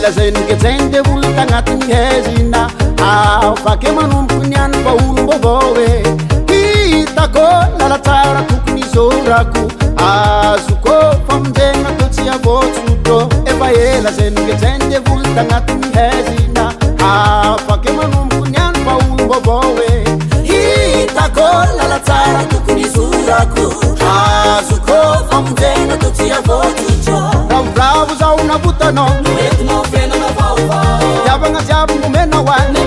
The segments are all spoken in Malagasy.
elazainoketsainy de olo tagnatiny hezina afake manomboko niany fa olombavao e hitako lalatsara tokony izorako azoko famonjegna to tsy avotsotro efa elazainoketsainy de olo tagnatiny hezina afake manomboko niany fa olombavao e hitako lalatsara tokony izorako azoko famonjegna to tsy avotsotro ravoravo zao navutanao noentinao fiainana vaovao tiavagna jiaby nomena hoany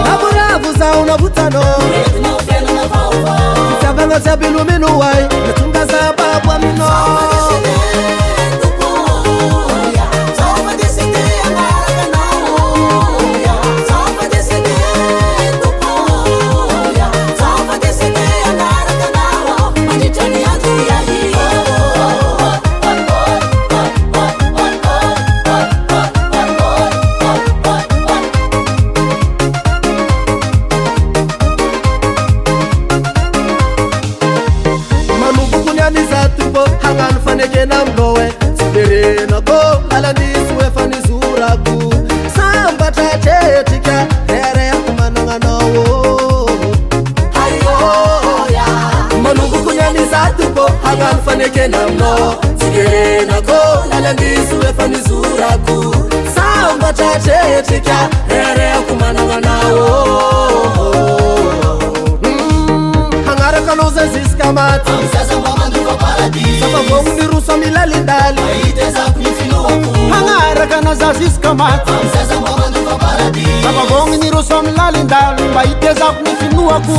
ravoravo zao navutanao noentinao fiainana vaovao tiavagna jiaby nomena hoay natonga zababo aminao Sababong ni rusom lalindal baitezak ni finuaku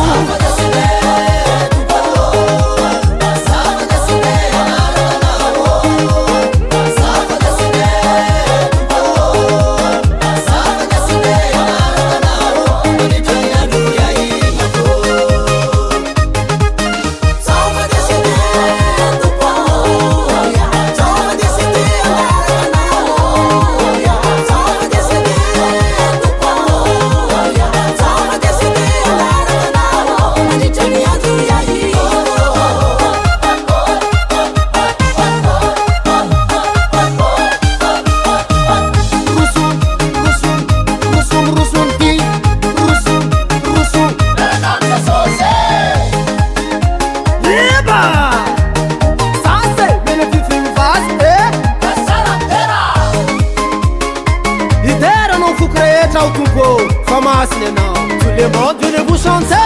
Tout le monde, venez vous chanter.